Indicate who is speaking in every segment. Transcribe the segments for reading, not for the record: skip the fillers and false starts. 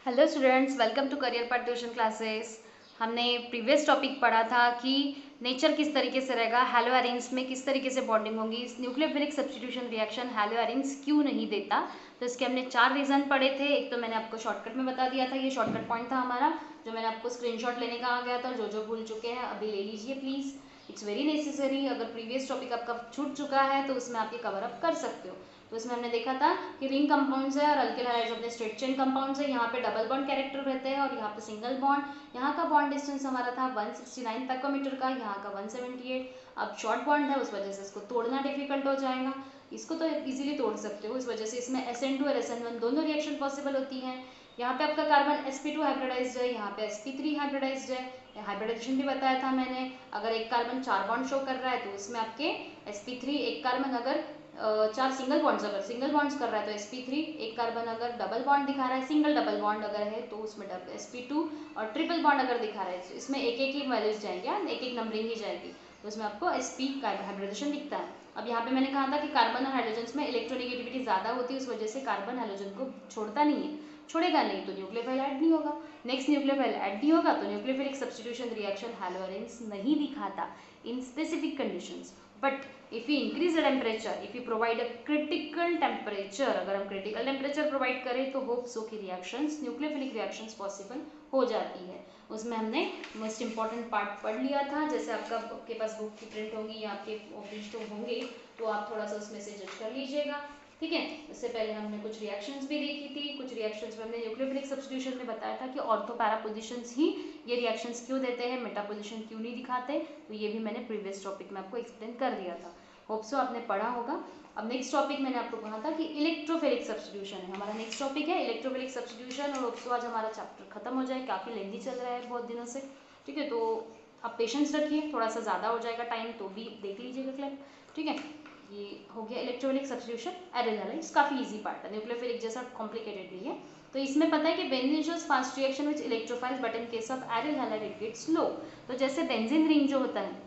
Speaker 1: Hello students, welcome to career part tuition classes. हमने previous topic पढ़ा था कि नेचर किस तरीके से रहेगा, हैलो एरिन्स में किस तरीके से बॉन्डिंग होगी, nucleophilic substitution reaction hello arenes क्यों नहीं देता। तो इसके हमने 4 रीज़न पढ़े थे। एक तो मैंने आपको शॉर्टकट में बता दिया था, ये शॉर्टकट पॉइंट था हमारा जो मैंने आपको स्क्रीनशॉट लेने का आ गया था। जो भूल चुके हैं अभी ले लीजिए प्लीज़, इट्स वेरी नेसेसरी। अगर प्रीवियस टॉपिक आपका छूट चुका है तो उसमें आप ये कवर अप कर सकते हो। तो इसमें हमने देखा था कि रिंग कंपाउंड्स है और अल्किल हैलाइड्स अपने स्ट्रेट चेन कंपाउंड्स है। यहाँ पे डबल बॉन्ड कैरेक्टर रहते हैं और यहाँ पे सिंगल बॉन्ड। यहाँ का बॉन्ड डिस्टेंस हमारा था 169 पिकोमीटर का, यहाँ का 178। अब शॉर्ट बॉन्ड है, उस वजह से इसको तोड़ना डिफिकल्ट हो जाएगा। इसको तो इजीली तोड़ सकते हो, इस वजह से इसमें SN2 और SN1 दोनों रिएक्शन पॉसिबल होती हैं। यहाँ पे आपका कार्बन sp2 हाइब्रिडाइज्ड है, यहाँ पे sp3 हाइब्रिडाइज्ड है। हाइब्रिडाइजेशन भी बताया था मैंने। अगर एक कार्बन 4 बॉन्ड शो कर रहा है तो इसमें आपके sp3 एक कार्बन अगर 4 सिंगल बॉन्ड्स अगर सिंगल बॉन्ड्स कर रहा है तो sp3 एक कार्बन अगर डबल बॉन्ड दिखा रहा है, सिंगल डबल बॉन्ड अगर है तो उसमें sp2 और ट्रिपल बॉन्ड अगर दिखा रहा है तो इसमें एक एक ही वैल्यूज जाएंगे, एक एक नंबरिंग ही जाएगी। तो इसमें आपको sp का हाइब्रिडेशन दिखता है। अब यहाँ पे मैंने कहा था कि कार्बन और हाइड्रोजन में इलेक्ट्रोनेगेटिविटी ज़्यादा होती है, उस वजह से कार्बन हाइड्रोजन को छोड़ता नहीं है, छोड़ेगा नहीं तो न्यूक्लियोफाइल ऐड नहीं होगा। नेक्स्ट न्यूक्लियोफाइल ऐड नहीं होगा तो nucleophilic substitution reaction hello arenes नहीं दिखाता in specific conditions. But if we increase the temperature, if we provide a critical temperature, अगर हम critical temperature provide करें तो होप सो की reactions न्यूक्लियोफिलिक reactions possible हो जाती है। उसमें हमने मोस्ट इंपॉर्टेंट पार्ट पढ़ लिया था। जैसे आपके पास बुक की प्रिंट होगी या आपके ऑफिस तो होंगे तो आप थोड़ा सा उसमें से जज कर लीजिएगा, ठीक है। उससे पहले हमने कुछ रिएक्शंस भी देखी थी। कुछ रिएक्शंस में हमने न्यूक्लियोफिलिक सब्स्टिट्यूशन में बताया था कि ऑर्थो पैरा पोजिशंस ही ये रिएक्शंस क्यों देते हैं, मेटा पोजिशन क्यों नहीं दिखाते, तो ये भी मैंने प्रीवियस टॉपिक में आपको एक्सप्लेन कर दिया था। होप सो आपने पढ़ा होगा। अब नेक्स्ट टॉपिक मैंने आपको कहा था कि इलेक्ट्रोफिलिक सब्स्टिट्यूशन है हमारा नेक्स्ट टॉपिक है, इलेक्ट्रोफिलिक सब्स्टिट्यूशन। और होप सो आज हमारा चैप्टर खत्म हो जाए, काफ़ी लेंथी चल रहा है बहुत दिनों से, ठीक है। तो आप पेशेंस रखिए, थोड़ा सा ज़्यादा हो जाएगा टाइम तो भी देख लीजिएगा क्लिप, ठीक है। ये हो गया इलेक्ट्रोफिलिक सब्स्टिट्यूशन। एरिल हैलाइड्स काफ़ी इजी पार्ट है, न्यूक्लियोफिलिक जैसा कॉम्प्लिकेटेड नहीं है। तो इसमें पता है कि benzene shows fast reaction which electrophiles but in case of aryl halide it gets slow. तो जैसे बेंजीन रिंग जो होता है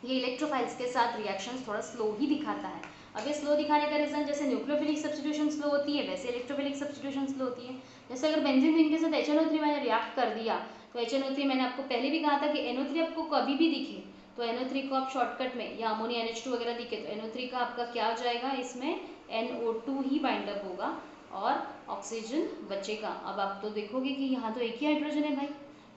Speaker 1: ये इलेक्ट्रोफाइल्स के साथ रिएक्शंस थोड़ा स्लो ही दिखाता है। अब ये स्लो दिखाने का रीजन जैसे न्यूक्लियोफिलिक सब्स्टिट्यूशन स्लो होती है वैसे इलेक्ट्रोफिलिक सब्स्टिट्यूशन स्लो होती है। जैसे अगर बेंजीन रिंग के साथ HNO3 मैंने रिएक्ट कर दिया तो HNO3 मैंने आपको पहले भी कहा था कि NO3 आपको कभी भी दिखे तो NO3 को आप शॉर्टकट में या अमोनिया NH2 वगैरह दिखे तो NO3 का आपका क्या हो जाएगा, इसमें NO2 ही बाइंड अप होगा और ऑक्सीजन बचेगा। अब आप तो देखोगे कि यहाँ तो एक ही हाइड्रोजन है भाई,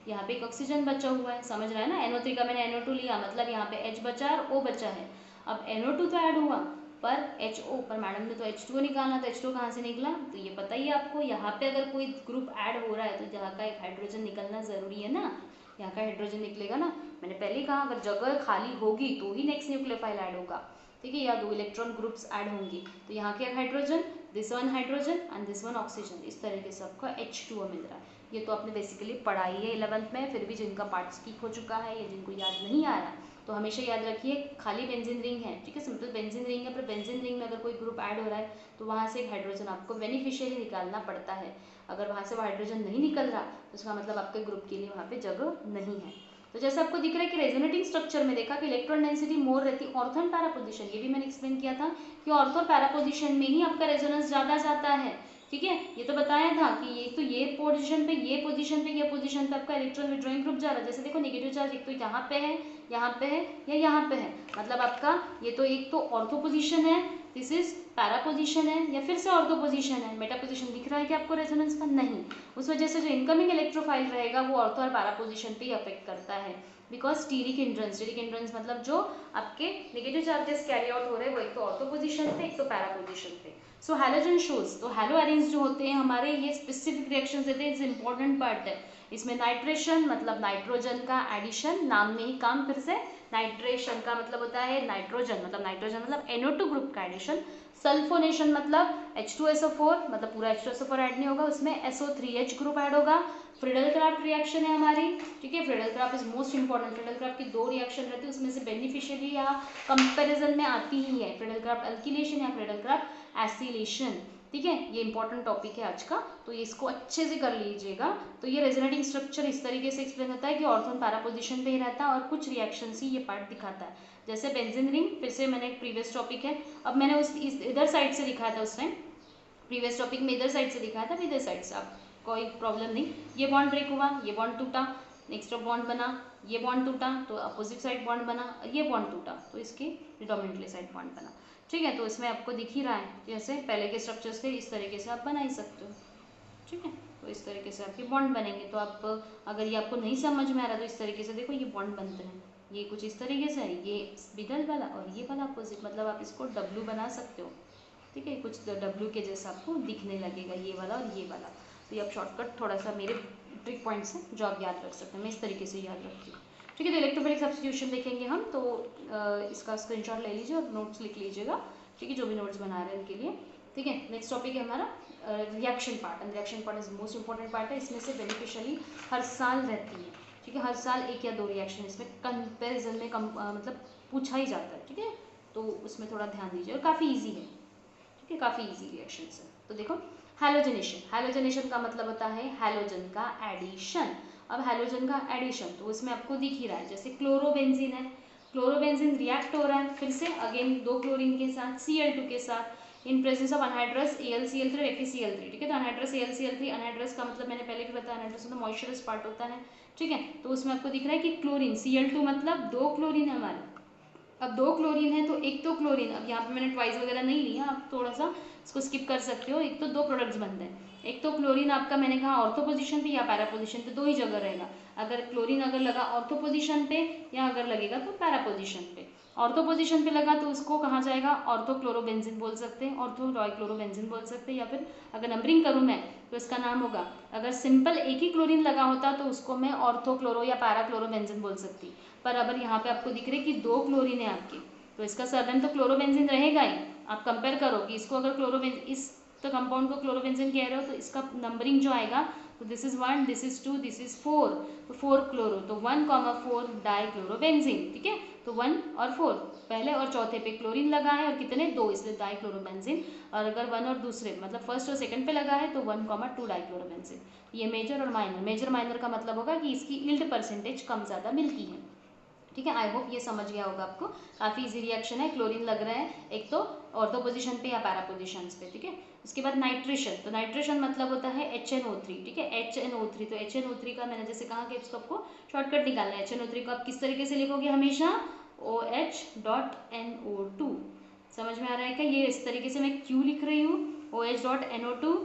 Speaker 1: यहाँ पे एक ऑक्सीजन बचा हुआ है, समझ रहा है ना। NO3 का मैंने NO2 लिया मतलब यहाँ पे H बचा और O बचा है। अब NO2 तो ऐड हुआ पर HO पर मैडम ने तो H2O निकालना, तो H2O कहाँ से निकला तो ये पता ही है आपको। यहाँ पे अगर कोई ग्रुप ऐड हो रहा है तो यहाँ का एक हाइड्रोजन निकलना ज़रूरी है ना, यहाँ का हाइड्रोजन निकलेगा ना। मैंने पहले ही कहा अगर जगह खाली होगी तो ही नेक्स्ट न्यूक्लियोफाइल ऐड होगा, ठीक है, या 2 इलेक्ट्रॉन ग्रुप्स ऐड होंगी। तो यहाँ के hydrogen, this one hydrogen and this one oxygen, इस तरीके से आपको H2O मिल रहा है। ये तो आपने बेसिकली पढ़ाई है 11th में, फिर भी जिनका पार्ट स्किप हो चुका है या जिनको याद नहीं आ रहा तो हमेशा याद रखिए खाली बेंजीन रिंग है, ठीक है, सिंपल बेंजीन रिंग है, पर बेंजीन रिंग में अगर कोई ग्रुप ऐड हो रहा है तो वहाँ से एक हाइड्रोजन आपको बेनिफिशियली निकालना पड़ता है। अगर वहाँ से वो हाइड्रोजन नहीं निकल रहा तो उसका मतलब आपके ग्रुप के लिए वहाँ पे जगह नहीं है। तो जैसे आपको दिख रहा है कि रेजोनेटिंग स्ट्रक्चर में देखा कि इलेक्ट्रॉन डेंसिटी मोर रहती है ऑर्थो एंड पैरा पोजीशन, ये भी मैंने एक्सप्लेन किया था कि ऑर्थो और पैरा पोजीशन में ही आपका रेजोनेंस ज़्यादा जाता है, ठीक है। ये तो बताया था कि ये तो ये पोजीशन पे ये पोजीशन पे ये पोजीशन पे आपका इलेक्ट्रॉन विड्रॉइंग ग्रुप जा रहा है। जैसे देखो नेगेटिव चार्ज एक तो यहाँ पे है, यहाँ पे है या यहाँ पे है, मतलब आपका ये तो एक तो ऑर्थो पोजीशन है, दिस इज पैरा पोजीशन है या फिर से ऑर्थो पोजीशन है। मेटा पोजीशन दिख रहा है कि आपको रेजोनेंस का नहीं, उस वजह से जो इनकमिंग इलेक्ट्रोफाइल रहेगा वो ऑर्थो और पैरा पोजीशन पे ही अफेक्ट करता है। बिकॉज स्टीरिक हिंड्रेंस मतलब जो आपके नेगेटिव चार्जेस कैरी आउट हो रहे हैं वो एक तो ऑर्थो पोजीशन पे एक तो पैरा पोजीशन पे। सो हैलोजन शोज, तो हैलो एरिन्स जो होते हैं हमारे ये स्पेसिफिक रिएक्शंस देते हैं, इट्स इंपॉर्टेंट पार्ट है। इसमें नाइट्रेशन मतलब नाइट्रोजन का एडिशन, नाम में ही काम, फिर से नाइट्रेशन का मतलब होता है नाइट्रोजन मतलब NO2 ग्रुप का एडिशन। सल्फोनेशन मतलब H2SO4 मतलब पूरा H2SO4 ऐड नहीं होगा, उसमें SO3H ग्रुप ऐड होगा। फ्रीडल क्राफ्ट रिएक्शन है हमारी, ठीक है, Friedel craft is most important. Friedel craft की 2 रिएक्शन रहती है, उसमें से बेनिफिशियली या कंपैरिजन में आती ही है फ्रीडल क्राफ्ट अल्किलेशन या फ्रीडल क्राफ्ट एसिलेशन, ठीक है। ये इंपॉर्टेंट टॉपिक है आज का, तो इसको अच्छे से कर लीजिएगा। तो ये रेजोनेटिंग स्ट्रक्चर इस तरीके से एक्सप्लेन होता है कि ऑर्थो पैरा पोजीशन पे ही रहता है और कुछ रिएक्शन ही ये पार्ट दिखाता है। जैसे बेंजीन रिंग, फिर से मैंने एक प्रीवियस टॉपिक है, अब मैंने उस इधर साइड से दिखाया था उस टाइम, प्रीवियस टॉपिक में इधर साइड से दिखाया था, इधर साइड से आप कोई प्रॉब्लम नहीं। ये बॉन्ड ब्रेक हुआ, ये बॉन्ड टूटा, नेक्स्ट बॉन्ड बना, ये बॉन्ड टूटा तो अपोजिट साइड बॉन्ड बना, ये बॉन्ड टूटा तो इसकी प्रिडोमिनेंटली साइड बॉन्ड बना। ठीक है, तो इसमें आपको दिख ही रहा है जैसे पहले के स्ट्रक्चर्स थे इस तरीके से आप बना ही सकते हो। ठीक है, तो इस तरीके से आपके बॉन्ड बनेंगे। तो आप अगर ये आपको नहीं समझ में आ रहा तो इस तरीके से देखो ये बॉन्ड बनते हैं, ये कुछ इस तरीके से है, ये मिडल वाला और ये वाला अपोजिट, मतलब आप इसको डब्लू बना सकते हो। ठीक है, कुछ डब्लू के जैसा आपको दिखने लगेगा ये वाला और ये वाला। तो ये आप शॉर्टकट थोड़ा सा मेरे ट्रिक पॉइंट से जो आप याद रख सकते हैं, मैं इस तरीके से याद रखती हूँ। ठीक है, तो इलेक्ट्रोफिलिक सब्स्टिट्यूशन देखेंगे हम, तो इसका स्क्रीनशॉट ले लीजिए और नोट्स लिख लीजिएगा। ठीक है, जो भी नोट्स बना रहे हैं उनके लिए। ठीक है, नेक्स्ट टॉपिक है हमारा reaction part, and reaction part is most important part है। इसमें से बेनिफिशियली हर साल रहती है। ठीक है, हर साल एक या दो रिएक्शन इसमें कंपेरिजन में मतलब पूछा ही जाता है। ठीक है, तो उसमें थोड़ा ध्यान दीजिए और काफ़ी ईजी है। ठीक है, काफ़ी ईजी रिएक्शन है। तो देखो हैलोजनेशन, हैलोजनेशन का मतलब होता है हैलोजन का एडिशन। अब हैलोजन का एडिशन तो उसमें आपको दिख ही रहा है, जैसे क्लोरोबेंजीन है, क्लोरोबेंजीन रिएक्ट हो रहा है फिर से अगेन दो क्लोरीन के साथ Cl2 के साथ in presence of anhydrous AlCl3 FeCl3। ठीक है, तो अनहाइड्रस AlCl3, अनहाइड्रस का मतलब मैंने पहले भी बताया अनहाइड्रस मतलब मॉइस्चरस पार्ट होता है। ठीक है, तो उसमें आपको दिख रहा है कि क्लोरीन Cl2 मतलब दो क्लोरीन है हमारे। अब दो क्लोरीन है तो एक तो क्लोरीन, अब यहाँ पे मैंने ट्वाइस वगैरह नहीं लिया, आप थोड़ा सा इसको स्किप कर सकते हो। एक तो दो प्रोडक्ट्स बनते हैं, एक तो क्लोरीन आपका मैंने कहा ऑर्थो पोजीशन पे या पैरा पोजीशन पे, दो ही जगह रहेगा। अगर क्लोरीन अगर लगा ऑर्थो पोजीशन पे या अगर लगेगा तो पैरा पोजीशन पे। ऑर्थो पोजीशन पे लगा तो उसको कहा जाएगा ऑर्थो क्लोरोबेंजीन बोल सकते हैं, ऑर्थो डाइक्लोरोबेंजीन बोल सकते हैं, या फिर अगर नंबरिंग करूँ मैं तो इसका नाम होगा, अगर सिंपल एक ही क्लोरीन लगा होता तो उसको मैं ऑर्थो क्लोरो या पैरा क्लोरोबेंजीन बोल सकती। पर अगर यहाँ पे आपको दिख रहे कि दो क्लोरीन है आपके, तो इसका सरनेम तो क्लोरोबेंजीन रहेगा ही। आप कंपेयर करो कि इसको अगर क्लोरोबेंजीन, इस तो कंपाउंड को क्लोरोबेंजीन कह रहे हो तो इसका नंबरिंग जो आएगा तो this is 1, this is 2, this is 4, तो 4 क्लोरो, तो 1,4 डाइक्लोरोबेंजीन। ठीक है, तो 1 और 4 पहले और चौथे पे क्लोरीन लगा है और कितने दो, इसलिए डाइक्लोरोबेंजीन। और अगर 1 और दूसरे मतलब फर्स्ट और सेकंड पे लगा है तो 1,2 डाइक्लोरोबेंजीन। ये मेजर और माइनर, मेजर माइनर का मतलब होगा कि इसकी इल्ड परसेंटेज कम ज़्यादा मिलती है। ठीक है, आई होप ये समझ गया होगा आपको। काफ़ी इजी रिएक्शन है, क्लोरीन लग रहा है एक तो ऑर्थो पोजीशन पे या पैरा पोजीशन पे। ठीक है, उसके बाद नाइट्रेशन, तो नाइट्रेशन मतलब होता है HNO3। ठीक है, HNO3, तो HNO3 का मैंने जैसे कहा कि इसको आपको शॉर्टकट निकालना है। HNO3 को आप किस तरीके से लिखोगे हमेशा OH.NO2। समझ में आ रहा है क्या? ये इस तरीके से मैं क्यों लिख रही हूँ OH.NO2।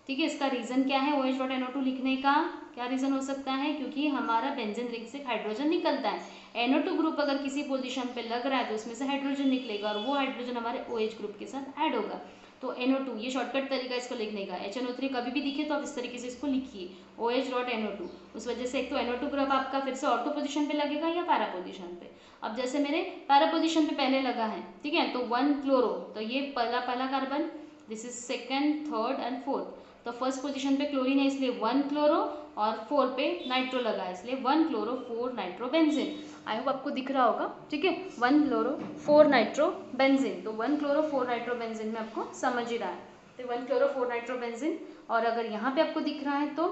Speaker 1: ठीक है, इसका रीज़न क्या है OH.NO2 लिखने का? क्या रीज़न हो सकता है? क्योंकि हमारा बेंजीन रिंग से हाइड्रोजन निकलता है। NO2 ग्रुप अगर किसी पोजीशन पे लग रहा है तो उसमें से हाइड्रोजन निकलेगा और वो हाइड्रोजन हमारे OH ग्रुप के साथ ऐड होगा। तो NO2 ये शॉर्टकट तरीका इसको लिखने का। HNO3 कभी भी दिखे तो आप इस तरीके से इसको लिखिए OH.NO2। उस वजह से एक तो NO2 ग्रुप आपका फिर से ऑर्थो पोजीशन पे लगेगा या पैरा पोजीशन पे। अब जैसे मेरे पैरा पोजीशन पे पहले लगा है, ठीक है, तो 1 क्लोरो, तो ये पहला पहला carbon, this is second, third and fourth. तो फर्स्ट पोजीशन पे क्लोरीन है इसलिए 1 क्लोरो, और 4 पे नाइट्रो लगा है इसलिए 1 क्लोरो 4 नाइट्रोबेंजीन। आई होप आपको दिख रहा होगा। ठीक है, 1 क्लोरो 4 नाइट्रोबेंजीन, तो 1 क्लोरो 4 नाइट्रोबेंजीन में आपको समझ ही रहा है, तो 1 क्लोरो 4 नाइट्रोबेंजीन। और अगर यहाँ पे आपको दिख रहा है तो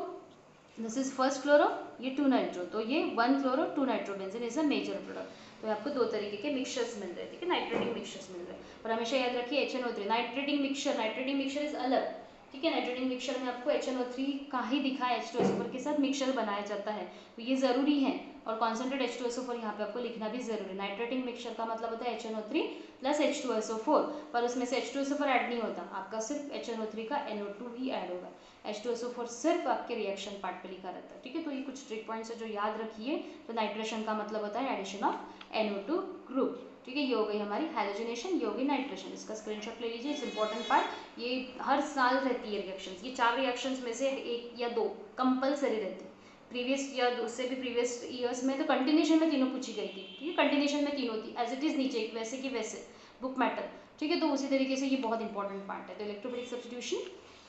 Speaker 1: दिस इज फर्स्ट क्लोरो, ये 2 नाइट्रो, तो ये 1 chloro 2 nitrobenzene is a major product. तो आपको दो तरीके के मिक्सचर्स मिल रहे हैं। ठीक है, नाइट्रेटिंग मिक्सचर्स मिल रहे हैं। और हमेशा याद रखिए HNO3 नाइट्रेटिंग मिक्सचर इज अलग। ठीक है, नाइट्रेटिंग मिक्सचर में आपको HNO3 का ही दिखा है H2SO4 के साथ मिक्सचर बनाया जाता है, तो ये ज़रूरी है। और कॉन्सेंट्रेट H2SO4 यहाँ पे आपको लिखना भी जरूरी है। नाइट्रेटिंग मिक्सचर का मतलब होता है HNO3 प्लस H2SO4, पर उसमें से H2SO4 ऐड नहीं होता, आपका सिर्फ HNO3 का NO2 ही ऐड होगा। H2SO4 सिर्फ आपके रिएक्शन पार्ट पे लिखा रहता है। ठीक है, तो ये कुछ ट्रिक पॉइंट्स है जो याद रखिए। तो नाइट्रेशन का मतलब होता है एडिशन ऑफ NO2 ग्रुप। ठीक है, ये हो गई हमारी हैलोजनेशन, ये हो गई नाइट्रेशन। इसका स्क्रीनशॉट ले लीजिए, इट्स इंपॉर्टेंट पार्ट। ये हर साल रहती है रिएक्शंस, ये 4 रिएक्शंस में से 1 या 2 कंपलसरी रहती है। प्रीवियस या उससे भी प्रीवियस ईयर्स में तो कंटिन्यूशन में तीनों पूछी गई थी। ठीक है, कंटिन्यूशन में तीनों थी, एज इट इज नीचे वैसे कि वैसे बुक मैटर। ठीक है, तो उसी तरीके से ये बहुत इंपॉर्टेंट पार्ट है। तो इलेक्ट्रोफिलिक सब्स्टिट्यूशन।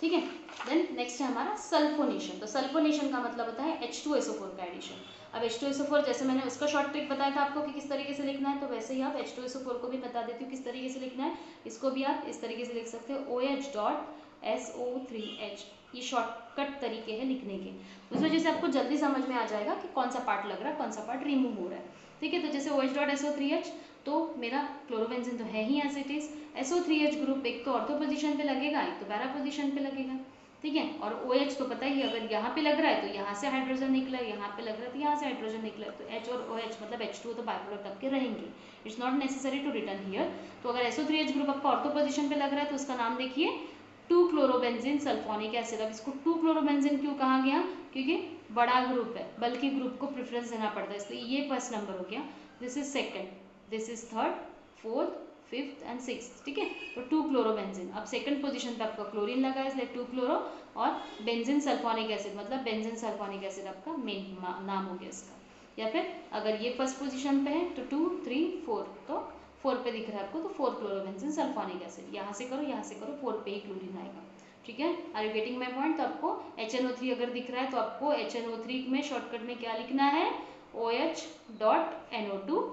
Speaker 1: ठीक है, देन नेक्स्ट है हमारा सल्फोनेशन। तो सल्फोनेशन का मतलब होता है H2SO4 का एडिशन। अब H2SO4 जैसे मैंने उसका शॉर्ट ट्रिक बताया था आपको कि किस तरीके से लिखना है, तो वैसे ही आप H2SO4 को भी बता देती हूँ किस तरीके से लिखना है। इसको भी आप इस तरीके से लिख सकते हो OH.SO3H। ये शॉर्टकट तरीके हैं लिखने के, उस वजह से आपको जल्दी समझ में आ जाएगा कि कौन सा पार्ट लग रहा है, कौन सा पार्ट रिमूव हो रहा है। ठीक है, तो जैसे OH.SO3H, तो मेरा क्लोरोबेंजीन तो है ही as it is. SO3H group एक तो ऑर्थो पोजीशन पे लगेगा, एक तो पैरा पोजीशन पे लगेगा। ठीक है। और OH तो पता ही है, अगर यहाँ पे लग रहा है तो यहाँ से हाइड्रोजन निकला है, यहाँ पे लग रहा है तो यहाँ से हाइड्रोजन निकला है, तो H और OH मतलब H2 तो बाय प्रोडक्ट आपके रहेंगे। It's not necessary to return here. तो अगर SO3H ग्रुप आपका ऑर्थो पोजिशन पे लग रहा है तो उसका नाम देखिए 2-क्लोरोबेंजीन सल्फोनिक एसिड। अब इसको 2-क्लोरोबेंजीन क्यों कहा गया, क्योंकि बड़ा ग्रुप है, बल्कि ग्रुप को प्रेफरेंस देना पड़ता है, इसलिए ये फर्स्ट नंबर हो गया, this is second, this is third, fourth, fifth and six. ठीक है, तो 2-क्लोरोबेंजीन। अब सेकंड पोजीशन पे आपका क्लोरीन लगा है, इसलिए 2-क्लोरो और बेंजीन सल्फोनिक एसिड, मतलब बेंजीन सल्फोनिक एसिड आपका मेन नाम हो गया इसका। या फिर अगर ये फर्स्ट पोजीशन पे है तो 2, 3, 4, तो 4 पे दिख रहा है आपको तो 4-क्लोरोबेंजीन सल्फोनिक एसिड। यहाँ से करो, यहाँ से करो, 4 पे ही क्लोरीन आएगा। ठीक है, are you getting my point. तो आपको HNO3 अगर दिख रहा है तो आपको HNO3 में शॉर्टकट में क्या लिखना है, OH.NO2,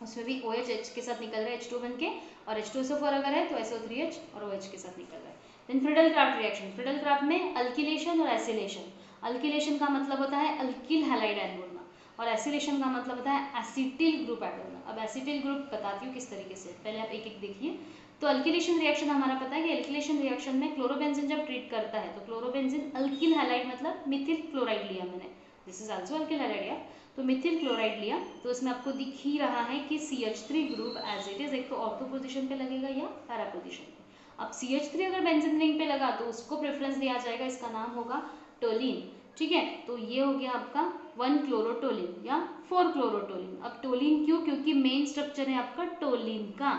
Speaker 1: उसमें भी OH H के साथ निकल रहा है H2 बन के, और H2SO4 अगर है तो SO3H और OH के साथ निकल रहा है। Then Friedel Crafts reaction, Friedel Crafts में अल्किलेशन और एसिलेशन। अल्किलेशन का मतलब होता है अल्किल हैलाइड ऐड होना, और एसिलेशन का मतलब होता है एसिटिल ग्रुप ऐड होना। अब एसिटिल ग्रुप बताती हूँ किस तरीके से, पहले आप एक एक देखिए। तो अल्किलेशन रिएक्शन हमारा पता है कि अल्किलेशन रिएक्शन में क्लोरोबेंजीन जब ट्रीट करता है तो क्लोरोबेंजीन अल्किल हैलाइड मतलब मिथिल क्लोराइड लिया मैंने, this is also alkyl halide यार, तो मिथिल क्लोराइड लिया, तो इसमें आपको दिख ही रहा है कि CH3 group as it is एक तो ऑर्थो पोजीशन पे लगेगा या पैरा पोजीशन पे। अब CH3 अगर बेंजीन रिंग पे लगा तो उसको प्रेफरेंस दिया जाएगा, इसका नाम होगा टोलिन। ठीक है, तो ये हो गया आपका 1-क्लोरोटोलिन या 4-क्लोरोटोलिन। अब टोलिन क्यों, क्योंकि मेन स्ट्रक्चर है आपका टोलिन का,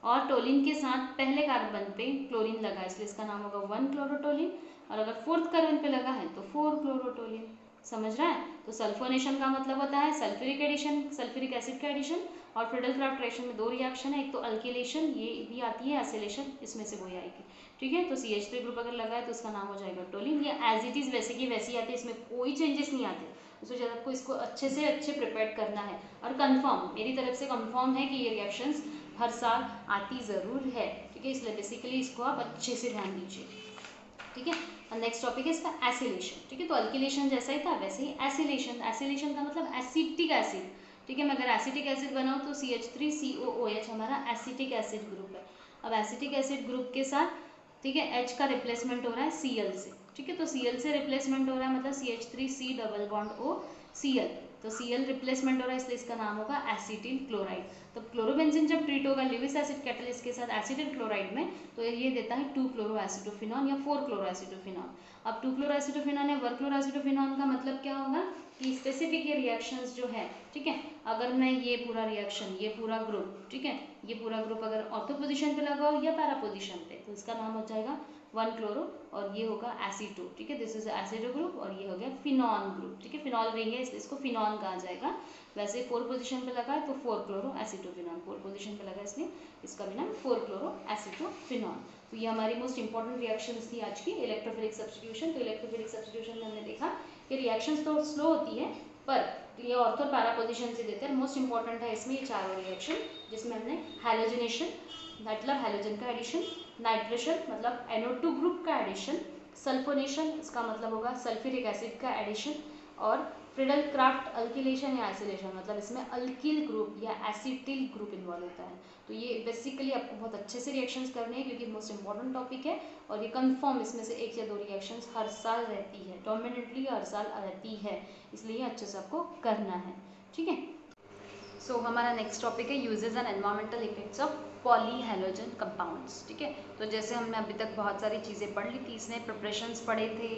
Speaker 1: और टोलिन के साथ पहले कार्बन पे क्लोरीन लगा है, इसलिए इसका नाम होगा 1-क्लोरोटोलिन, और अगर फोर्थ कार्बन पे लगा है तो 4-क्लोरोटोलिन। समझ रहा है। तो सल्फोनेशन का मतलब होता है सल्फ्यूरिक एडिशन, सल्फ्यूरिक एसिड का एडिशन, और फ्रीडल क्राफ्ट रिएक्शन में दो रिएक्शन है, एक तो अल्किलेशन, ये भी आती है, एसिलेशन, इसमें से वही आएगी। ठीक है, तो CH3 ग्रुप अगर लगा है तो उसका नाम हो जाएगा टोलिन। ये एज इट इज वैसे की वैसी आती है, इसमें कोई चेंजेस नहीं आते, उसमें जब आपको इसको अच्छे से अच्छे प्रिपेयर करना है, और कंफर्म मेरी तरफ से कंफर्म है कि ये रिएक्शंस हर साल आती ज़रूर है। ठीक है, इसलिए बेसिकली इसको आप अच्छे से ध्यान दीजिए। ठीक है, और नेक्स्ट टॉपिक है इसका एसिलेशन। ठीक है, तो अल्किलेशन जैसा ही था वैसे ही एसिलेशन, एसिलेशन का मतलब एसिटिक एसिड। ठीक है, मैं अगर एसिटिक एसिड बनाऊँ तो CH3COOH हमारा एसिटिक एसिड ग्रुप है। अब एसिटिक एसिड ग्रुप के साथ ठीक है H का रिप्लेसमेंट हो रहा है Cl से। ठीक है, तो Cl से रिप्लेसमेंट हो रहा है मतलब CH3C double bond O Cl, तो Cl रिप्लेसमेंट हो रहा है इसलिए इसका नाम होगा एसिटिल क्लोराइड। तो क्लोरोबेंजीन जब ट्रीट होगा लिविस एसिड कैटलिस्ट के साथ एसिटिल क्लोराइड में तो ये देता है 2-क्लोरोएसिटोफिनॉन या 4-क्लोरोएसिटोफिनॉन। अब 2-क्लोरोएसिटोफिनॉन या 1-क्लोरोएसिटोफिनॉन का मतलब क्या होगा कि स्पेसिफिक ये रिएक्शंस जो है, ठीक है, अगर मैं ये पूरा रिएक्शन, ये पूरा ग्रुप, ठीक है, ये पूरा ग्रुप अगर ऑर्थो पोजीशन पे लगाओ या पैरा पोजीशन पे तो इसका नाम हो जाएगा 1-क्लोरो, और ये होगा एसिटो। ठीक है, दिस इज एसिडो ग्रुप, और ये हो गया फिनॉन ग्रुप। ठीक है, फिनॉल रिंग है इसलिए इसको फिनॉन कहा जाएगा। वैसे 4 पोजीशन पे लगा है तो 4-क्लोरोएसिटोफिनॉन, 4 पोजीशन पे लगा इसलिए इसका भी नाम 4-क्लोरोएसिटोफिनॉन। तो ये हमारी मोस्ट इंपॉर्टेंट रिएक्शंस थी आज की, इलेक्ट्रोफिलिक सब्स्टिट्यूशन। तो इलेक्ट्रोफिलिक सब्स्टिट्यूशन में हमने देखा कि रिएक्शंस तो स्लो होती है पर ये ऑर्थो और पैरा पोजीशन से देते हैं। मोस्ट इंपॉर्टेंट है इसमें ये चारों रिएक्शन, जिसमें हमने हैलोजनेशन मतलब हैलोजन का एडिशन, नाइट्रेशन मतलब NO2 ग्रुप का एडिशन, सल्फोनेशन इसका मतलब होगा सल्फ्यूरिक एसिड का एडिशन, और फ्रीडल क्राफ्ट अल्किलेशन या एसिलेशन मतलब इसमें अल्किल ग्रुप या एसिटिल ग्रुप इन्वॉल्व होता है। तो ये बेसिकली आपको बहुत अच्छे से रिएक्शंस करने हैं क्योंकि मोस्ट इंपॉर्टेंट टॉपिक है, और ये कंफर्म इसमें से एक या दो रिएक्शंस हर साल रहती है, डोमिनेटली हर साल रहती है, इसलिए अच्छे से आपको करना है। ठीक है, सो हमारा नेक्स्ट टॉपिक है uses and environmental effects of polyhalogen compounds. ठीक है, तो जैसे हमने अभी तक बहुत सारी चीज़ें पढ़ ली थी, इसमें प्रिपरेशंस पढ़े थे,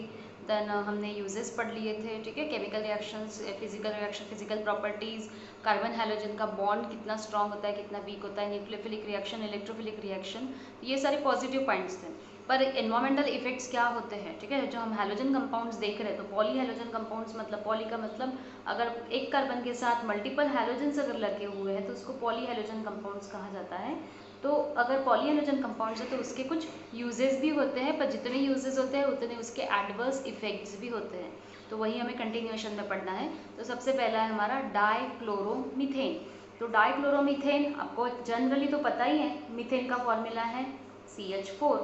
Speaker 1: देन हमने यूजेस पढ़ लिए थे। ठीक है, chemical reactions, physical reaction, physical properties, carbon halogen का बॉन्ड कितना स्ट्रॉन्ग होता है, कितना वीक होता है, न्यूक्लियोफिलिक रिएक्शन, इलेक्ट्रोफिलिक रिएक्शन, ये सारे पॉजिटिव पॉइंट्स थे। पर एनवायरमेंटल इफेक्ट्स क्या होते हैं, ठीक है, जो हम हैलोजन कंपाउंड्स देख रहे हैं, तो पॉली हैलोजन कंपाउंड्स मतलब पॉली का मतलब अगर एक कार्बन के साथ मल्टीपल हैलोजन्स अगर लगे हुए हैं तो उसको पॉली हैलोजन कंपाउंड्स कहा जाता है। तो अगर पॉली हैलोजन कंपाउंड्स है तो उसके कुछ यूजेस भी होते हैं, पर जितने यूजेस होते हैं उतने उसके एडवर्स इफेक्ट्स भी होते हैं, तो वही हमें कंटिन्यूएशन में पढ़ना है। तो सबसे पहला है हमारा डाइक्लोरोमीथेन। तो डाइक्लोरोमीथेन आपको जनरली तो पता ही है, मीथेन का फॉर्मूला है CH4।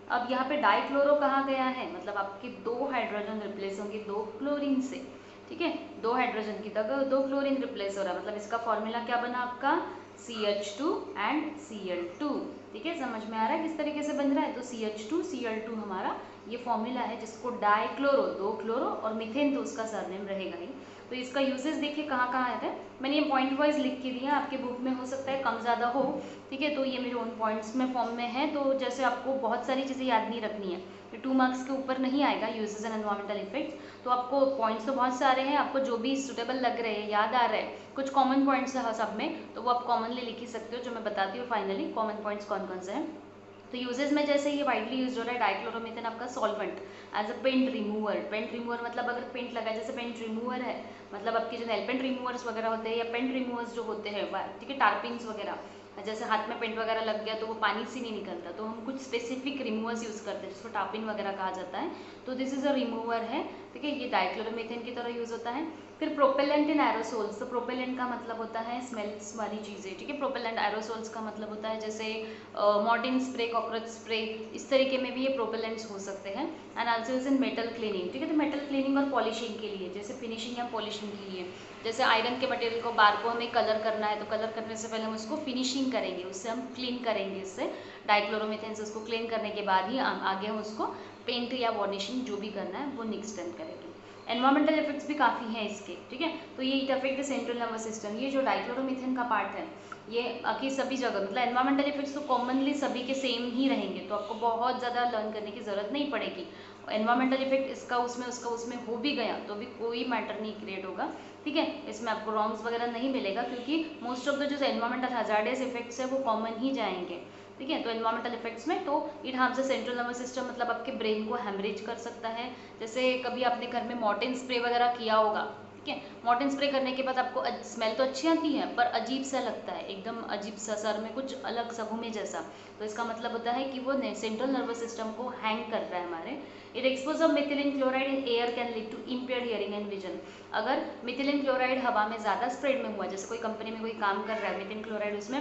Speaker 1: अब यहाँ पे डाइक्लोरो कहा गया है मतलब आपके 2 हाइड्रोजन रिप्लेस होंगे 2 क्लोरीन से। ठीक है, 2 हाइड्रोजन की जगह 2 क्लोरीन रिप्लेस हो रहा है, मतलब इसका फॉर्मूला क्या बना आपका CH2 एंड Cl2। ठीक है, समझ में आ रहा है किस तरीके से बन रहा है। तो CH2Cl2 हमारा ये फॉर्मूला है, जिसको डाइक्लोरो, 2 क्लोरो और मीथेन तो उसका सरनेम रहेगा ही। तो इसका यूजेस देखिए कहाँ कहाँ आता है, मैंने ये पॉइंट वाइज लिख के दिया, आपके बुक में हो सकता है कम ज़्यादा हो, ठीक है। तो ये मेरे ओन पॉइंट्स में फॉर्म में है, तो जैसे आपको बहुत सारी चीज़ें याद नहीं रखनी है, 2 मार्क्स के ऊपर नहीं आएगा यूजेस एंड एनवायरमेंटल इफेक्ट्स। तो आपको पॉइंट्स तो बहुत सारे हैं, आपको जो भी सुटेबल लग रहे हैं, याद आ रहा है, कुछ कॉमन पॉइंट्स है सब में, तो वो आप कॉमनली लिख ही सकते हो, जो मैं बताती हूँ फाइनली कॉमन पॉइंट्स कौन कौन से हैं। तो यूजेस में जैसे ये वाइडली यूज हो रहा है डाइक्लोरोमीथेन आपका solvent as a paint remover. Paint remover मतलब अगर पेंट लगा है, जैसे पेंट रिमूवर है, मतलब आपके जो नेल पेंट रिमूवर्स वगैरह होते हैं या पेंट रिमूवर्स जो होते हैं, ठीक है, टार्पिंग्स वगैरह, जैसे हाथ में पेंट वगैरह लग गया तो वो पानी से नहीं निकलता, तो हम कुछ स्पेसिफिक रिमूवर्स यूज़ करते हैं जिसको टार्पिन वगैरह कहा जाता है। तो दिस इज अ रिमूवर है, ठीक है, ये डाइक्लोरोमीथेन की तरह यूज़ होता है। फिर प्रोपेलेंट इन एरोसोल्स, तो प्रोपेलेंट का मतलब होता है स्मेल्स वाली चीज़ें, ठीक है। प्रोपेलेंट, एरोसोल्स का मतलब होता है जैसे मॉर्टिन स्प्रे, कॉकरोच स्प्रे, इस तरीके में भी ये प्रोपेलेंट्स हो सकते हैं। And also is in metal cleaning, ठीक है। तो मेटल क्लीनिंग और पॉलिशिंग के लिए, जैसे फिनिशिंग या पॉलिशिंग के लिए, जैसे आयरन के मटेरियल को, बार को हमें कलर करना है, तो कलर करने से पहले हम उसको फिनिशिंग करेंगे, उससे हम क्लीन करेंगे, इससे डाइक्लोरोमीथेन से उसको क्लीन करने के बाद ही आगे हम उसको पेंट या वार्निशिंग जो भी करना है वो नेक्स्ट टाइम करेंगे। एनवायरमेंटल इफेक्ट्स भी काफ़ी हैं इसके, ठीक है। तो ये it affect the central nervous system, ये जो डाइक्लोरोमीथेन का पार्ट है ये बाकी सभी जगह, मतलब एनवायरमेंटल इफेक्ट्स तो कॉमनली सभी के सेम ही रहेंगे, तो आपको बहुत ज़्यादा लर्न करने की ज़रूरत नहीं पड़ेगी। एनवायरमेंटल इफेक्ट इसका उसमें उसका उसमें हो भी गया तो भी कोई मैटर नहीं क्रिएट होगा, ठीक है। इसमें आपको रॉन्ग्स वगैरह नहीं मिलेगा, क्योंकि मोस्ट ऑफ द जो एनवायरमेंटल हजार्डियस इफेक्ट्स है वो कॉमन ही जाएंगे, ठीक है। तो एनवायरमेंटल इफेक्ट्स में तो it harms the central nervous system, मतलब आपके ब्रेन को हैमरेज कर सकता है। जैसे कभी आपने घर में मॉर्टिन स्प्रे वगैरह किया होगा, ठीक है, मॉर्टिन स्प्रे करने के बाद आपको स्मेल तो अच्छी आती है पर अजीब सा लगता है, एकदम अजीब सा, सर में कुछ अलग सा घूमे जैसा, तो इसका मतलब होता है कि वो सेंट्रल नर्वस सिस्टम को हैंग कर रहा है हमारे। It expose of methylene chloride in air can lead to impaired hearing and vision. अगर मिथिलीन क्लोराइड हवा में ज़्यादा स्प्रेड में हुआ, जैसे कोई कंपनी में कोई काम कर रहा है, मिथिलीन क्लोराइड उसमें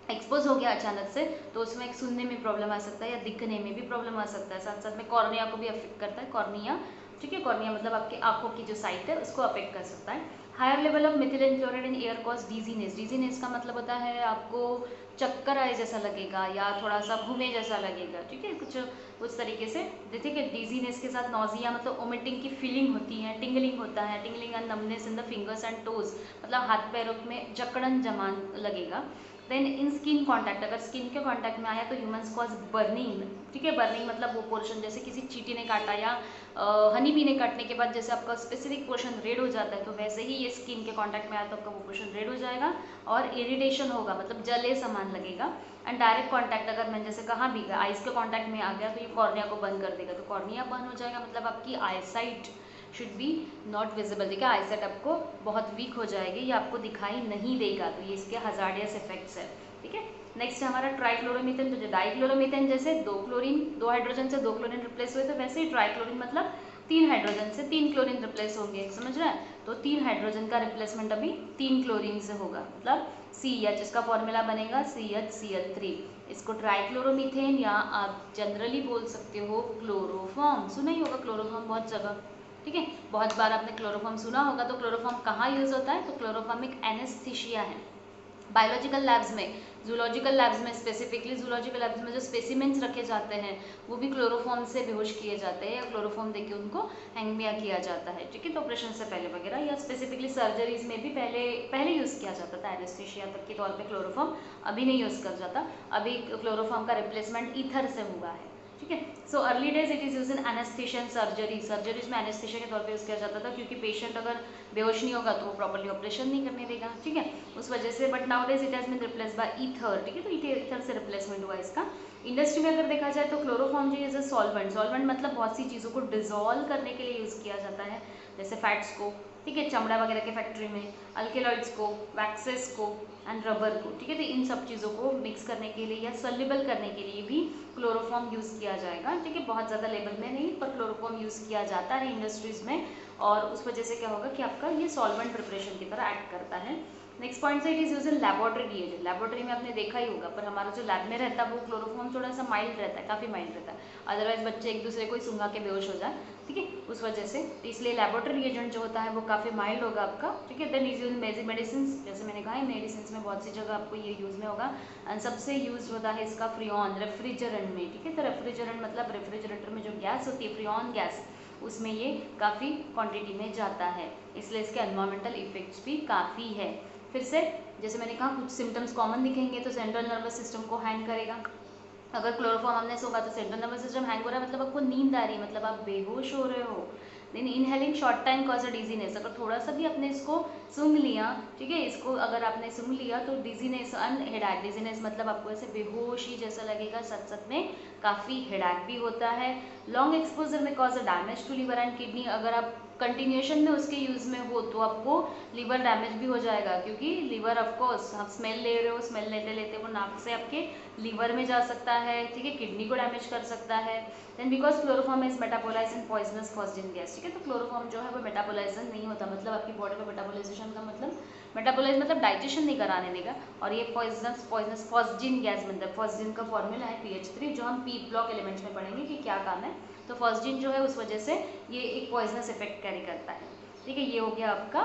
Speaker 1: एक्सपोज हो गया अचानक से, तो उसमें एक सुनने में प्रॉब्लम आ सकता है या दिखने में भी प्रॉब्लम आ सकता है, साथ साथ में कॉर्निया को भी अफेक्ट करता है, कॉर्निया, ठीक है। कॉर्निया मतलब आपकी आंखों की जो साइट है उसको अफेक्ट कर सकता है। Higher level of methylene chloride in air cause dizziness. Dizziness का मतलब होता है आपको चक्कर आए जैसा लगेगा या थोड़ा सा घूमे जैसा लगेगा, ठीक है, कुछ उस तरीके से। ठीक है, डिजीनेस के साथ नॉजिया मतलब वोमिटिंग की फीलिंग होती है, टिंगलिंग होता है, tingling and numbness in the fingers and toes, मतलब हाथ पैरों में जकड़न जमान लगेगा। देन इन स्किन कॉन्टैक्ट, अगर स्किन के कॉन्टैक्ट में आया तो ह्यूमन्स कॉज बर्निंग, ठीक है। बर्निंग मतलब वो पोर्शन, जैसे किसी चींटी ने काटा या हनी बी ने काटने के बाद जैसे आपका स्पेसिफिक पोर्शन रेड हो जाता है, तो वैसे ही ये स्किन के कॉन्टैक्ट में आया तो आपका वो पोर्शन रेड हो जाएगा और इरिटेशन होगा, मतलब जले समान लगेगा। एंड डायरेक्ट कॉन्टैक्ट, अगर मैंने जैसे कहा भी आइस के कॉन्टैक्ट में आ गया तो ये कॉर्निया को बंद कर देगा, तो कॉर्निया बंद हो जाएगा, मतलब आपकी eyesight should be not visible, ठीक है, आईसाइट आपको बहुत वीक हो जाएगी, ये आपको दिखाई नहीं देगा, तो ये इसके हजार्डियस इफेक्ट्स है, ठीक है। नेक्स्ट है हमारा ट्राइक्लोरोमीथेन। तो जो डाइक्लोरोमीथेन जैसे 2 क्लोरीन, 2 हाइड्रोजन से 2 क्लोरीन रिप्लेस हुए, तो वैसे ही ट्राइक्लोरीन मतलब 3 हाइड्रोजन से 3 क्लोरीन रिप्लेस होंगे, समझ रहे हैं। तो 3 हाइड्रोजन का रिप्लेसमेंट अभी 3 क्लोरीन से होगा, मतलब CH, इसका फॉर्मूला बनेगा CHCl3। इसको ट्राइक्लोरोमीथेन या आप जनरली बोल सकते हो क्लोरोफॉर्म, सुना ही होगा क्लोरोफॉर्म बहुत जगह, ठीक है, बहुत बार आपने क्लोरोफॉर्म सुना होगा। तो क्लोरोफॉर्म कहाँ यूज होता है, तो क्लोरोफॉर्म एक एनेस्थीसिया है। बायोलॉजिकल लैब्स में, जूलॉजिकल लैब्स में, स्पेसिफिकली जूलॉजिकल लैब्स में जो स्पेसिमेंट्स रखे जाते हैं वो भी क्लोरोफॉर्म से बेहोश किए जाते हैं या क्लोरोफॉर्म देके उनको हैंगमिया किया जाता है, ठीक है। तो ऑपरेशन से पहले वगैरह या स्पेसिफिकली सर्जरीज में भी पहले यूज़ किया जाता था एनेस्थीसिया तक के तौर पे क्लोरोफॉर्म, अभी नहीं यूज़ कर जाता, अभी क्लोरोफॉर्म का रिप्लेसमेंट ईथर से हुआ है, ठीक है। So early days it is use in anaesthesia and surgery, surgeries में एनेस्थीसिया के तौर पे यूज़ किया जाता था, क्योंकि पेशेंट अगर बेहोश नहीं होगा तो वो प्रॉपर्ली ऑपरेशन नहीं करने देगा, ठीक है, उस वजह से। But nowadays it has been replace by ether, ठीक है, तो ईथर से रिप्लेसमेंट हुआ इसका। इंडस्ट्री में अगर देखा जाए तो क्लोरोफॉर्म जो इज अ सॉल्वेंट, सॉल्वेंट मतलब बहुत सी चीज़ों को डिजोल्व करने के लिए यूज़ किया जाता है, जैसे फैट्स को, ठीक है, चमड़ा वगैरह के फैक्ट्री में, अल्केलॉइड्स को, वैक्सेस को एंड रबर को, ठीक है। तो इन सब चीज़ों को मिक्स करने के लिए या सोल्यूबल करने के लिए भी क्लोरोफॉर्म यूज़ किया जाएगा, ठीक है, बहुत ज़्यादा लेवल में नहीं पर क्लोरोफॉर्म यूज़ किया जाता है इंडस्ट्रीज़ में, और उस वजह से क्या होगा कि आपका ये सॉल्वेंट प्रिपरेशन की तरह एक्ट करता है। नेक्स्ट पॉइंट से it is use in laboratory reagent. Laboratory में आपने देखा ही होगा, पर हमारा जो लैब में रहता है वो क्लोरोफॉर्म थोड़ा सा माइल्ड रहता है, काफ़ी माइल्ड रहता है, अदरवाइज बच्चे एक दूसरे को ही सूंघा के बेहोश हो जाए, ठीक है, उस वजह से। तो इसलिए लैबोरेटरी रिएजेंट जो होता है वो काफ़ी माइल्ड होगा आपका, ठीक है। देन इज यूज मेडिसिन, जैसे मैंने कहा है मेडिसिन में बहुत सी जगह आपको ये यूज़ में होगा। एंड सबसे यूज होता है इसका फ्रियॉन, रेफ्रिजरेंट में, ठीक है। तो रेफ्रिजरेंट मतलब रेफ्रिजरेटर में जो गैस होती है फ्रियॉन गैस, उसमें ये काफ़ी क्वांटिटी में जाता है, इसलिए इसके एनवायरमेंटल इफेक्ट्स भी काफ़ी है। फिर से जैसे मैंने कहा कुछ सिम्टम्स कॉमन दिखेंगे तो सेंट्रल नर्वस सिस्टम को हैंग करेगा। अगर क्लोरोफॉर्म हमने सोगा तो सेंट्रल नर्वस सिस्टम हैंग हो रहा है, मतलब आपको नींद आ रही है, मतलब आप बेहोश हो रहे हो। Then inhaling short time cause a dizziness, अगर थोड़ा सा भी आपने इसको सूंघ लिया, ठीक है, इसको अगर आपने सूंघ लिया तो डिजीनेस एंड हेडेक, डिजीनेस मतलब आपको ऐसे बेहोशी जैसा लगेगा, साथ साथ में काफ़ी हेडेक भी होता है। लॉन्ग एक्सपोजर में cause a damage to liver and kidney, अगर आप कंटिन्यूएशन में उसके यूज़ में हो तो आपको लिवर डैमेज भी हो जाएगा, क्योंकि लिवर ऑफकोर्स आप स्मेल ले रहे हो, स्मेल लेते लेते वो नाक से आपके लीवर में जा सकता है, ठीक है, किडनी को डैमेज कर सकता है। Then because chloroform is metabolize in poisonous phosgene gas, ठीक है, तो क्लोरोफॉर्म जो है वो मेटाबोलाइजेशन नहीं होता, मतलब आपकी बॉडी में मेटाबोलाइजेशन का मतलब मेटाबोलाइज मतलब डाइजेशन नहीं कराने देगा, और ये पॉइजनस फॉस्जिन गैस बनता है। फॉस्जिन का फॉर्मूला है PH3, जो हम पी ब्लॉक एलिमेंट्स में पढ़ेंगे कि क्या काम है। तो फॉस्जिन जो है उस वजह से ये एक पॉइजनस इफेक्ट कैरी करता है, ठीक है। ये हो गया आपका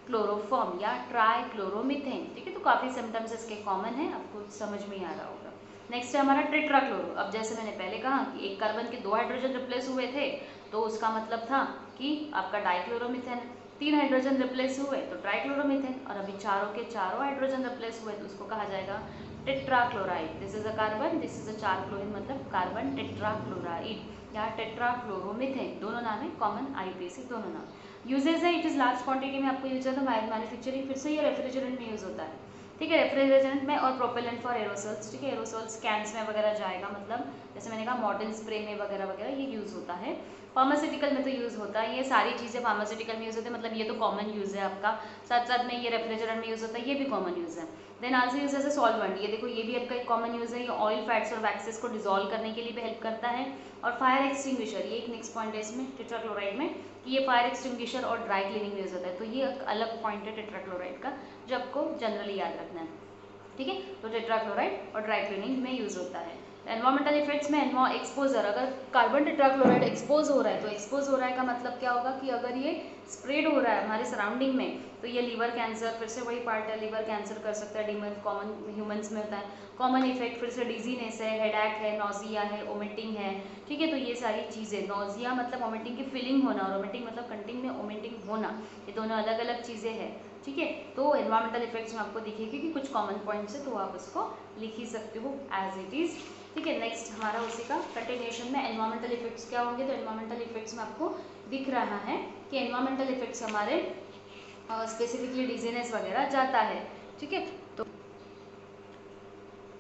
Speaker 1: क्लोरोफॉर्म या ट्राइक्लोरोमीथेन, ठीक है। तो काफ़ी सिम्टम्स इसके कॉमन है, आपको समझ में ही आ रहा होगा। नेक्स्ट है हमारा टेट्राक्लोरो। अब जैसे मैंने पहले कहा कि एक कार्बन के 2 हाइड्रोजन रिप्लेस हुए थे, तो उसका मतलब था कि आपका डाइक्लोरोमीथेन। 3 हाइड्रोजन रिप्लेस हुए तो ट्राइक्लोरोमीथेन, और अभी चारों के चारों हाइड्रोजन रिप्लेस हुए तो उसको कहा जाएगा tetrachloride. This is a carbon, this is a 4 chlorine, मतलब कार्बन टेट्राक्लोराइड या टेट्राक्लोरोमीथेन, दोनों नाम है, कॉमन IUPAC दोनों नाम। यूजेज है, इट इज लार्ज क्वांटिटी में आपको यूज होता है मैन्युफैक्चरिंग, फिर से ये रेफ्रिजरेंट में यूज होता है, ठीक है, रेफ्रिजरेंट में, और प्रोपेलेंट फॉर एरोसोल्स, ठीक है, एरोसोल्स कैंस में वगैरह जाएगा, मतलब जैसे मैंने कहा मॉडर्न स्प्रे में वगैरह वगैरह ये यूज़ होता है। फार्मास्यूटिकल में तो यूज़ होता है, ये सारी चीज़ें फार्मास्यूटिकल में यूज़ होती है, मतलब ये तो कॉमन यूज़ है आपका। साथ साथ में ये रेफ्रिजरेंट में यूज़ होता है, ये भी कॉमन यूज़ है। Then also use as a solvent, ये देखो ये भी आपका एक कॉमन यूज़ है, ये ऑयल फैट्स और वैक्सेस को डिजोल्व करने के लिए भी हेल्प करता है। और फायर एक्सटिंग्विशर, ये एक नेक्स्ट पॉइंट है इसमें टेट्राक्लोराइड में, कि ये फायर एक्सटिंग्विशर और ड्राई क्लीनिंग में यूज होता है, तो ये एक अलग पॉइंट है टेट्राक्लोराइड का जो आपको जनरली याद रखना है, ठीक है। तो टेट्राक्लोराइड और ड्राई क्लीनिंग में यूज होता है। एनवायरमेंटल इफेक्ट्स में एक्सपोजर, अगर कार्बन टेट्राक्लोराइड एक्सपोज हो रहा है तो एक्सपोज हो रहा है का मतलब क्या होगा कि अगर ये स्प्रेड हो रहा है हमारे सराउंडिंग में तो ये लीवर कैंसर, फिर से वही पार्ट है, लीवर कैंसर कर सकता है, डीमन कॉमन ह्यूमंस में होता है। कॉमन इफेक्ट फिर से डिजीनेस है, हेडेक है, नोजिया है, ओमिटिंग है, ठीक है। तो ये सारी चीज़ें, नोजिया मतलब ओमिटिंग की फीलिंग होना, और ओमिटिंग मतलब कंटिंग में ओमिटिंग होना, ये दोनों अलग अलग चीज़ें हैं, ठीक है। तो एनवायरमेंटल इफेक्ट्स में आपको दिखेगी कि कुछ कॉमन पॉइंट्स है, तो आप उसको लिख ही सकते हो एज इट इज़, ठीक है। नेक्स्ट हमारा उसी का कंटिन्यूएशन में एनवायरमेंटल इफेक्ट्स क्या होंगे, तो एनवायरमेंटल इफेक्ट्स में आपको दिख रहा है कि एनवायरमेंटल इफेक्ट्स हमारे स्पेसिफिकली डिजीनेस वगैरह जाता है, ठीक है।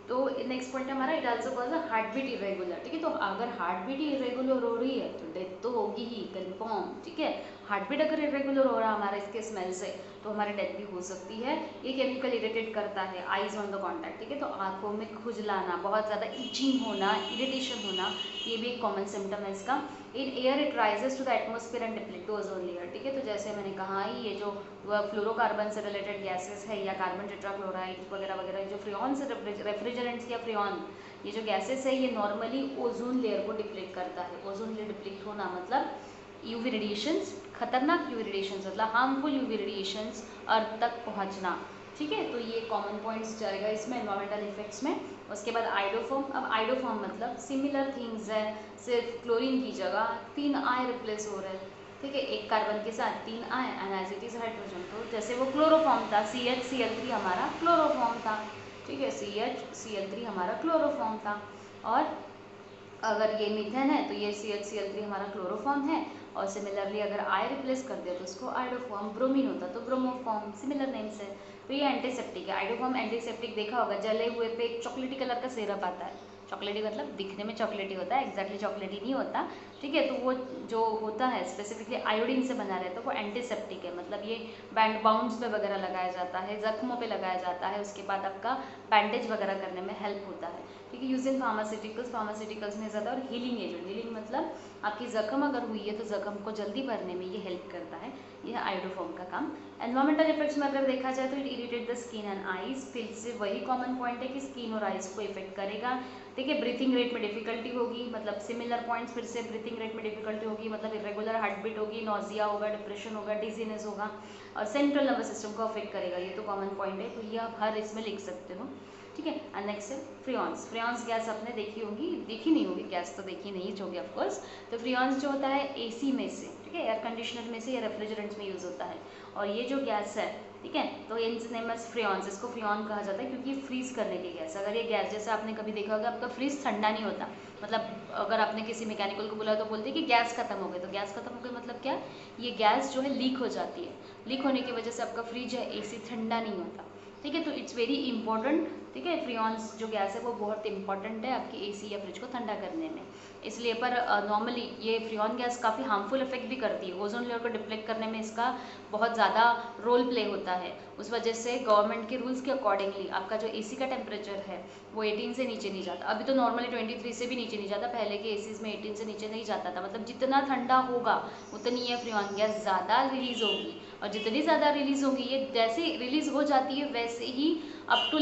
Speaker 1: तो नेक्स्ट पॉइंट हमारा it also cause heart beat irregular, ठीक है। तो अगर हार्ट बीट इरेगुलर हो रही है तो डेथ तो होगी ही कंफर्म, ठीक है। हार्ट बीट अगर इरेगुलर हो रहा है हमारा इसके स्मेल से तो हमारी डेथ भी हो सकती है। ये केमिकल इरिटेट करता है आइज ऑन द कॉन्टैक्ट, ठीक है। तो आंखों में खुजलाना, बहुत ज़्यादा इचिंग होना, इरिटेशन होना, ये भी एक कॉमन सिम्टम है इसका। In air it rises to the atmosphere and deplete to ozone layer, ठीक है। तो जैसे मैंने कहा ही ये जो फ्लोरोकार्बन से रिलेटेड गैसेस है या कार्बन टेट्राक्लोराइड वगैरह वगैरह, जो फ्रियॉन से रेफ्रिजरेंट्स या फ्रियॉन, ये जो गैसेस है ये नॉर्मली ओजोन लेयर को डिप्लीट करता है। ओजोन लेयर डिप्लीट होना मतलब यूवी रेडिएशंस, खतरनाक यूवी रेडिएशंस मतलब हार्मफुल यूवी रेडिएशंस अर्थ तक पहुंचना, ठीक है। तो ये कॉमन पॉइंट्स जाएगा इसमें एनवायरमेंटल इफेक्ट्स में। उसके बाद आइडोफॉर्म, अब आइडोफॉर्म मतलब सिमिलर थिंग्स है, सिर्फ क्लोरीन की जगह 3 I रिप्लेस हो रहे हैं, ठीक है। एक कार्बन के साथ 3 I and as it is hydrogen, तो जैसे वो क्लोरोफॉर्म था CHCl3 हमारा क्लोरोफॉर्म था, ठीक है, CHCl3 हमारा क्लोरोफॉर्म था। और अगर ये मीथेन है तो ये CHCl3 हमारा क्लोरोफॉर्म है, और सिमिलरली अगर I रिप्लेस कर दिया तो उसको आइडोफॉर्म, ब्रोमीन होता तो ब्रोमोफॉर्म, सिमिलर नेम्स है। तो ये एंटीसेप्टिक है। आइडोफॉर्म एंटीसेप्टिक देखा होगा, जले हुए पे एक चॉकलेटी कलर का सिरप आता है, चॉकलेटी मतलब दिखने में चॉकलेटी होता है, एग्जैक्टली चॉकलेटी नहीं होता, ठीक है। तो वो जो होता है स्पेसिफिकली आयोडीन से बना रहता है, वो एंटीसेप्टिक है, मतलब ये बैंड बाउंड्स पे वगैरह लगाया जाता है, जख्मों पे लगाया जाता है, उसके बाद आपका बैंडेज वगैरह करने में हेल्प होता है, ठीक है। यूजिंग फार्मास्यूटिकल्स में ज़्यादा, और हीलिंग एजेंट, हीलिंग मतलब आपकी जख्म अगर हुई है तो जख्म को जल्दी भरने में ये हेल्प करता है, यह आयोडोफॉर्म का काम। एनवायरमेंटल इफेक्ट्स में अगर देखा जाए तो it irritate the skin and eyes, फिर से वही कॉमन पॉइंट है कि स्किन और आईज को इफेक्ट करेगा, ठीक है। ब्रीथिंग रेट में डिफिकल्टी होगी, मतलब सिमिलर पॉइंट्स, फिर से ब्रीथिंग रेट में डिफिकल्टी होगी, मतलब इरेगुलर हार्ट बीट होगी, नोजिया होगा, डिप्रेशन होगा, डिजीनेस होगा, और सेंट्रल नर्वस सिस्टम को अफेक्ट करेगा, ये तो कॉमन पॉइंट है, तो ये आप हर इसमें लिख सकते हो, ठीक है। एंड नेक्स्ट है फ्रियॉन्स। फ्रियॉन्स गैस आपने देखी होगी, देखी नहीं होगी गैस तो देखी नहीं होगी ऑफकोर्स। तो फ्रियॉन्स जो होता है एसी में से, ठीक है, एयर कंडीशनर में से या रेफ्रिजरेंट्स में यूज़ होता है, और ये जो गैस है, ठीक है, तो इट्स नेम एज फ्रियॉन्स, इसको फ्रियॉन कहा जाता है क्योंकि फ्रीज करने की गैस। अगर ये गैस, जैसे आपने कभी देखा होगा आपका फ्रीज ठंडा नहीं होता, मतलब अगर आपने किसी मैकेनिकल को बोला तो बोलते हैं कि गैस खत्म हो गई, तो गैस खत्म हो गई मतलब क्या, ये गैस जो है लीक हो जाती है, लीक होने की वजह से आपका फ्रिज है एसी ठंडा नहीं होता, ठीक है। तो इट्स वेरी इंपॉर्टेंट, ठीक है, फ्रियॉन्स जो गैस है वो बहुत इंपॉर्टेंट है आपकी एसी या फ्रिज को ठंडा करने में, इसलिए। पर नॉर्मली ये फ्रियॉन गैस काफ़ी हार्मफुल इफेक्ट भी करती है, ओजोन लेयर को डिप्लेक्ट करने में इसका बहुत ज़्यादा रोल प्ले होता है। उस वजह से गवर्नमेंट के रूल्स के अकॉर्डिंगली आपका जो एसी का टेम्परेचर है वो 18 से नीचे नहीं जाता, अभी तो नॉर्मली 23 से भी नीचे नहीं जाता, पहले के एसीज में 18 से नीचे नहीं जाता था, मतलब जितना ठंडा होगा उतनी ये फ्रियॉन गैस ज़्यादा रिलीज होगी, और जितनी ज़्यादा रिलीज होगी, ये जैसे रिलीज हो जाती है वैसे ही अप टू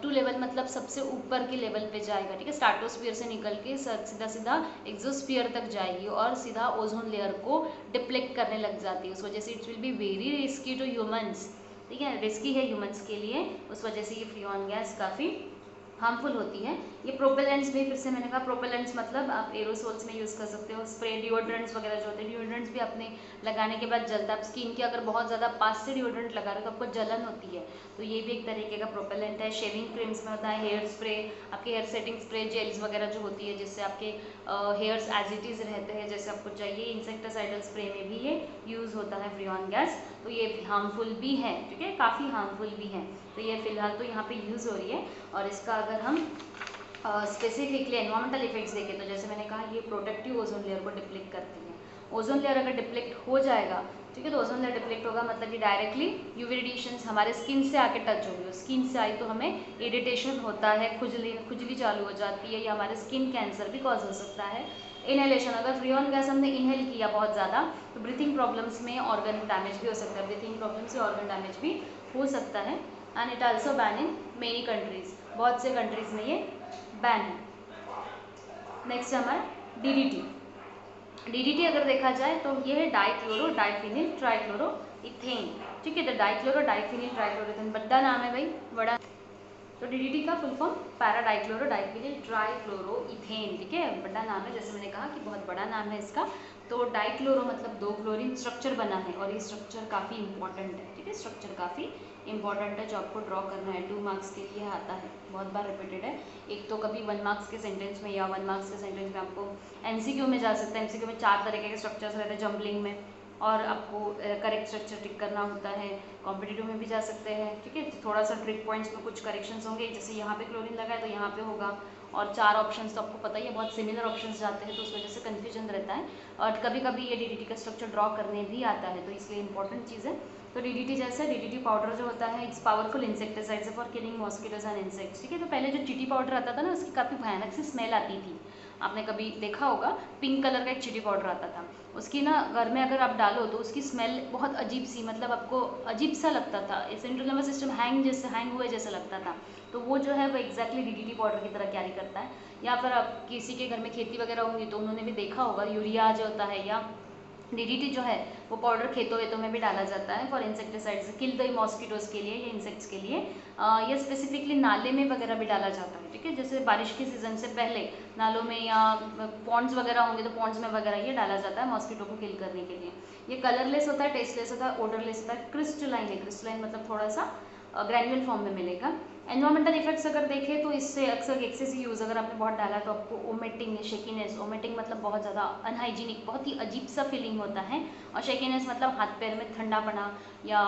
Speaker 1: लेवल मतलब सबसे ऊपर के लेवल पे जाएगा, ठीक है, स्ट्रेटोस्फीयर से निकल के सीधा सीधा एक्सोस्फीयर तक जाएगी और सीधा ओजोन लेयर को डिप्लेक्ट करने लग जाती है। उस वजह से it will be very risky to humans, ठीक है, रिस्की है ह्यूमंस के लिए, उस वजह से ये फ्रियॉन गैस काफ़ी हार्मफुल होती है। ये प्रोपेलेंट्स भी, फिर से मैंने कहा प्रोपेलेंट्स मतलब आप एरोसोल्स में यूज़ कर सकते हो, स्प्रे डिओड्रेंट्स वगैरह जो होते हैं, डिओड्रेंट्स भी अपने लगाने के बाद जलता है, आप स्किन के अगर बहुत ज़्यादा पास से डिओड्रेंट लगा रहे हो तो आपको जलन होती है, तो ये भी एक तरीके का प्रोपेलेंट है। शेविंग क्रीम्स में होता है, हेयर स्प्रे, आपके हेयर सेटिंग स्प्रे, जेल्स वगैरह जो होती है जिससे आपके हेयर्स एज इट इज़ रहते हैं जैसे आपको चाहिए, इंसेक्टिसाइडल स्प्रे में भी ये यूज़ होता है फ्रियॉन गैस, तो ये हार्मफुल भी है, ठीक है, काफ़ी हार्मफुल भी है, तो ये फिलहाल तो यहाँ पे यूज़ हो रही है। और इसका अगर हम स्पेसिफिकली एनवायरमेंटल इफेक्ट्स देखें तो जैसे मैंने कहा ये प्रोटेक्टिव ओजोन लेयर को डिप्लेक्ट करती है, ओजोन लेयर अगर डिप्लेक्ट हो जाएगा, ठीक है, तो ओजोन लेयर डिप्लेक्ट होगा मतलब कि डायरेक्टली यूवी रेडिएशंस हमारे स्किन से आके टच होगी, स्किन से आई तो हमें इरिटेशन होता है, खुजली चालू हो जाती है, या हमारे स्किन कैंसर भी कॉज हो सकता है। इनहेलेशन, अगर फ्रियॉन गैस हमने इनहेल किया बहुत ज़्यादा तो ब्रीथिंग प्रॉब्लम्स में ऑर्गन डैमेज भी हो सकता है, ब्रीथिंग प्रॉब्लम से ऑर्गन डैमेज भी हो सकता है। And it also ban in many countries, बहुत से कंट्रीज में ये बैन है। नेक्स्ट हमारा डीडीटी। डीडीटी अगर देखा जाए तो ये है डाइक्लोरो डाइफिनिल ट्राइक्लोरो इथेन, ठीक है, तो डाइक्लोरो डाइफिनिल ट्राइक्लोरोथेन, बड़ा नाम है भाई, बड़ा। तो डीडीटी का full form para dichloro diphenyl trichloro ethane, ठीक है, बड़ा नाम है, जैसे मैंने कहा कि बहुत बड़ा नाम है इसका। तो डाइक्लोरो मतलब दो क्लोरीन स्ट्रक्चर बना है, और ये स्ट्रक्चर काफ़ी इंपॉर्टेंट है, ठीक है, स्ट्रक्चर काफ़ी इंपॉर्टेंट है जो आपको ड्रॉ करना है, 2 मार्क्स के लिए आता है, बहुत बार रिपीटेड है, एक तो कभी 1 मार्क्स के सेंटेंस में या 1 मार्क्स के सेंटेंस में आपको एमसीक्यू में जा सकता है, एमसीक्यू में 4 तरीके के स्ट्रक्चर्स रहते हैं जम्बलिंग में, और आपको करेक्ट स्ट्रक्चर टिक करना होता है, कॉम्पिटिटिव में भी जा सकते हैं, ठीक है, थोड़ा सा ट्रिक पॉइंट्स में कुछ करेक्शंस होंगे, जैसे यहाँ पे क्लोरीन लगा है तो यहाँ पे होगा, और 4 ऑप्शंस तो आपको पता ही है बहुत सिमिलर ऑप्शंस जाते हैं तो उस वजह से कन्फ्यूजन रहता है, और कभी कभी ये डीडीटी का स्ट्रक्चर ड्रॉ करने भी आता है, तो इसलिए इंपॉर्टेंट चीज़ है। तो डीडीटी जैसा डीडीटी पाउडर जो होता है it's powerful insecticides for killing mosquitoes and insects, ठीक है, तो पहले जो चीटी पाउडर आता था ना उसकी काफ़ी भयानक सी स्मेल आती थी, आपने कभी देखा होगा, पिंक कलर का एक चीटी पाउडर आता था, उसकी ना घर में अगर आप डालो तो उसकी स्मेल बहुत अजीब सी, मतलब आपको अजीब सा लगता था, सेंट्रल नर्वस सिस्टम हैंग हुए जैसा लगता था, तो वो जो है वो एक्जैक्टली डीडीटी पाउडर की तरह कैरी करता है। या फिर आप किसी के घर में खेती वगैरह होंगी तो उन्होंने भी देखा होगा यूरिया जो होता है या डीडीटी जो है वो पाउडर खेतों वेतों में भी डाला जाता है for insecticides, kill the mosquitoes के लिए या इंसेक्ट्स के लिए, या स्पेसिफिकली नाले में वगैरह भी डाला जाता है, ठीक है, जैसे बारिश के सीजन से पहले नालों में या पॉन्ड्स वगैरह होंगे तो पॉन्ड्स में वगैरह ये डाला जाता है मॉस्किटो को किल करने के लिए। ये कलरलेस होता है, टेस्टलेस होता है, ओडरलेस होता है, क्रिस्टलाइन है, क्रिस्टलाइन मतलब थोड़ा सा ग्रैन्यूल फॉर्म में मिलेगा। एनवायरमेंटल इफेक्ट्स अगर देखें तो इससे अक्सर एक्सेसिव यूज़ अगर आपने बहुत डाला तो आपको ओमेटिंग, शेकीनेस, ओमेटिंग मतलब बहुत ज़्यादा अनहाइजीनिक, बहुत ही अजीब सा फीलिंग होता है, और शेकीनेस मतलब हाथ पैर में ठंडापना या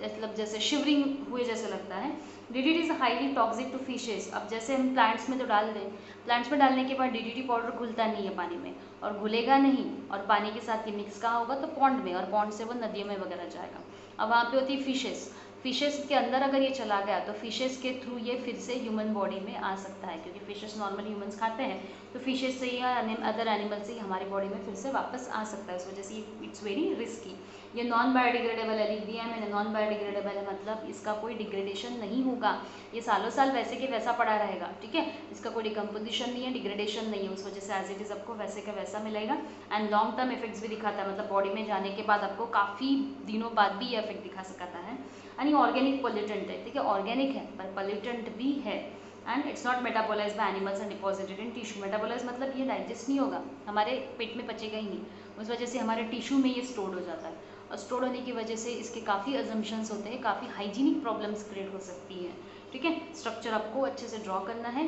Speaker 1: मतलब जैसे शिवरिंग हुए जैसे लगता है। DDT is highly toxic to fishes. अब जैसे हम प्लांट्स में तो डाल दें, प्लांट्स में डालने के बाद DDT पाउडर घुलता नहीं है पानी में, और घुलेगा नहीं, और पानी के साथ ये मिक्स कहाँ होगा, तो पॉन्ड में, और पॉन्ड से वो नदियों में वगैरह जाएगा। अब वहाँ पे होती है फिशेस, फिशेस के अंदर अगर ये चला गया तो फिशेस के थ्रू ये फिर से ह्यूमन बॉडी में आ सकता है, क्योंकि फिशेस नॉर्मल ह्यूमंस खाते हैं, तो फिशेस से या अदर एनिमल से हमारी बॉडी में फिर से वापस आ सकता है। इस वजह से इट्स वेरी रिस्की। ये नॉन बायोडिग्रेडेबल है, लिख दिया है मैंने, नॉन बायोडिग्रेडेबल है मतलब इसका कोई डिग्रेडेशन नहीं होगा, ये सालों साल वैसे के वैसा पड़ा रहेगा, ठीक है। इसका कोई डिकम्पोजिशन नहीं है, डिग्रेडेशन नहीं है, उस वजह से एज इट इज़ आपको वैसे का वैसा मिलेगा। एंड लॉन्ग टर्म इफेक्ट्स भी दिखाता है, मतलब बॉडी में जाने के बाद आपको काफ़ी दिनों बाद भी ये इफेक्ट दिखा सकता है। यानी ऑर्गेनिक पोल्यूटेंट है, ठीक है, ऑर्गेनिक है पर पोल्यूटेंट भी है। And it's not metabolize by animals and deposited in tissue. Metabolize मतलब ये डाइजेस्ट नहीं होगा, हमारे पेट में पचेगा ही नहीं, उस वजह से हमारे टिश्यू में ये स्टोर हो जाता है, और स्टोर होने की वजह से इसके काफ़ी अजम्पशंस होते हैं, काफ़ी हाइजीनिक प्रॉब्लम्स क्रिएट हो सकती हैं, ठीक है। स्ट्रक्चर आपको अच्छे से ड्रॉ करना है,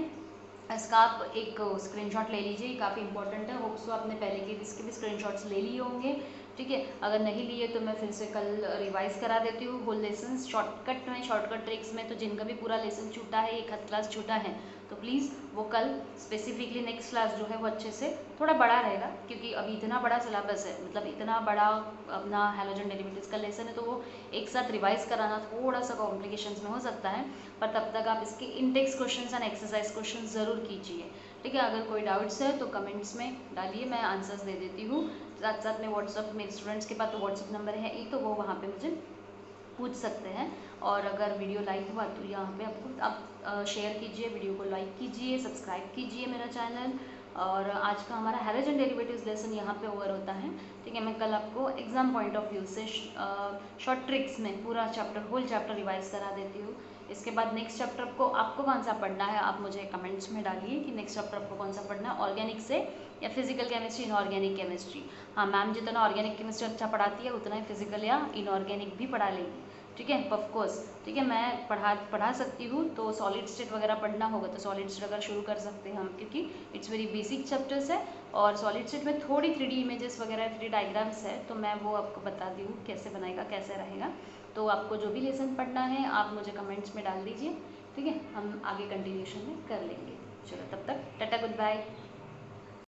Speaker 1: इसका आप एक स्क्रीनशॉट ले लीजिए, काफ़ी इंपॉर्टेंट है। होप्स तो आपने पहले के इसके भी स्क्रीनशॉट्स ले लिए होंगे, ठीक है। अगर नहीं लिए तो मैं फिर से कल रिवाइज करा देती हूँ होल लेसन शॉर्टकट में, शॉर्टकट ट्रिक्स में। तो जिनका भी पूरा लेसन छूटा है, एक आध क्लास छूटा है, तो प्लीज़ वो कल स्पेसिफिकली नेक्स्ट क्लास जो है वो अच्छे से थोड़ा बड़ा रहेगा, क्योंकि अभी इतना बड़ा सिलेबस है, मतलब इतना बड़ा अपना हैलोजन डेरिवेटिव्स का लेसन है, तो वो एक साथ रिवाइज कराना थोड़ा सा कॉम्प्लिकेशंस में हो सकता है, पर तब तक आप इसके index questions and exercise question ज़रूर कीजिए, ठीक है। अगर कोई डाउट्स है तो कमेंट्स में डालिए, मैं आंसर्स दे देती हूँ। साथ साथ में व्हाट्सअप, मेरे स्टूडेंट्स के पास तो व्हाट्सअप नंबर है ही, तो वो वहाँ पे मुझे पूछ सकते हैं। और अगर वीडियो लाइक हुआ तो यहाँ पे आपको आप शेयर कीजिए, वीडियो को लाइक कीजिए, सब्सक्राइब कीजिए मेरा चैनल। और आज का हमारा हैलोजन डेरिवेटिव्स लेसन यहाँ पे ओवर होता है, ठीक है। मैं कल आपको एग्जाम पॉइंट ऑफ व्यू से शॉर्ट ट्रिक्स में पूरा चैप्टर, होल चैप्टर रिवाइज करा देती हूँ। इसके बाद नेक्स्ट चैप्टर को आपको कौन सा पढ़ना है, आप मुझे कमेंट्स में डालिए कि नेक्स्ट चैप्टर आपको कौन सा पढ़ना है, ऑर्गेनिक से या फिजिकल केमिस्ट्री, इनऑर्गेनिक केमिस्ट्री। हाँ, मैम जितना ऑर्गेनिक केमिस्ट्री अच्छा पढ़ाती है उतना ही फिजिकल या इनऑर्गेनिक भी पढ़ा लेगी, ठीक है, ऑफकोर्स, ठीक है। मैं पढ़ा सकती हूँ, तो सॉलिड स्टेट वगैरह पढ़ना होगा तो सॉलिड स्टेट अगर शुरू कर सकते हैं हम, क्योंकि इट्स वेरी बेसिक चैप्टर्स है। और सॉलिड स्टेट में थोड़ी 3D इमेजेस वगैरह, 3D डायग्राम्स है, तो मैं वो आपको बता दी हूँ कैसे बनाएगा, कैसे रहेगा। तो आपको जो भी लेसन पढ़ना है आप मुझे कमेंट्स में डाल दीजिए, ठीक है, हम आगे कंटिन्यूशन में कर लेंगे। चलो तब तक टाटा, गुड बाय।